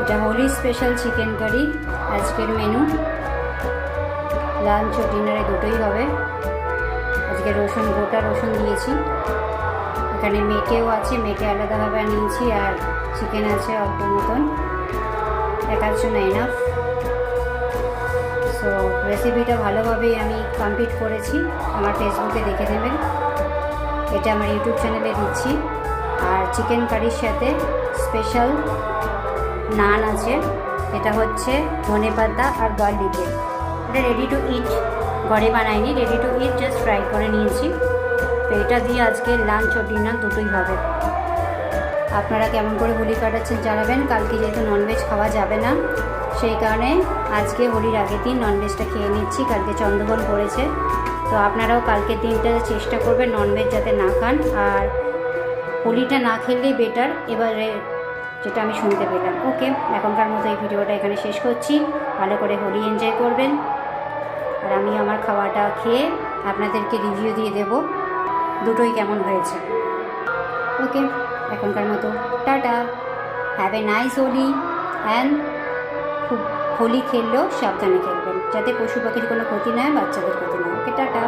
এটা Holi special chicken curry আজকের menu. Lunch ও ডিনারে দুটোই হবে। আজকে রসুন, গোটা রসুন দিয়েছি। এখানে মেটেও আছে, মেটে আলাদাভাবে নিয়েছি, আর চিকেন আছে অল্প মতন, একার জন্য এনাফ। সো রেসিপিটা ভালোভাবেই আমি কমপ্লিট করেছি, আমার ফেসবুকে দেখে নেবেন। এটা আমার ইউটিউব চ্যানেলে দিচ্ছি। আর চিকেন কারির সাথে স্পেশাল নান আছে, এটা হচ্ছে ধনেপাতা আর গার্লিকের। এটা রেডি টু ইট, ঘরে বানাইনি, ready to it, just fry করে নিয়েছি। তো এটা দিয়ে আজকে লাঞ্চ ও ডিনার দুটোই হবে। আপনারা কেমন করে হোলি কাটাচ্ছেন জানাবেন। কালকে যেহেতু ননভেজ খাওয়া যাবে না, সেই কারণে আজকে হোলির আগের দিন ননভেজটা খেয়ে নিচ্ছি। কালকে চন্দ্রগ্রহণ পড়েছে, তো আপনারাও কালকের দিনটা চেষ্টা করবেন ননভেজ যাতে না খান। আর হোলিটা না খেললেই বেটার, এবারে যেটা আমি শুনতে পেলাম। ওকে, এখনকার মতো এই ভিডিওটা এখানে শেষ করছি। ভালো করে হোলি এনজয় করবেন। আর আমি আমার খাওয়াটা খেয়ে আপনাদেরকে রিভিউ দিয়ে দেব দুটোই কেমন হয়েছে। ওকে, এখনকার মতো tata, have a nice Holi. And খুব হোলি খেললেও সাবধানে খেলবেন, যাতে পশু পাখির কোনো ক্ষতি না হয়, বাচ্চাদের ক্ষতি না হয়। ওকে, টাটা।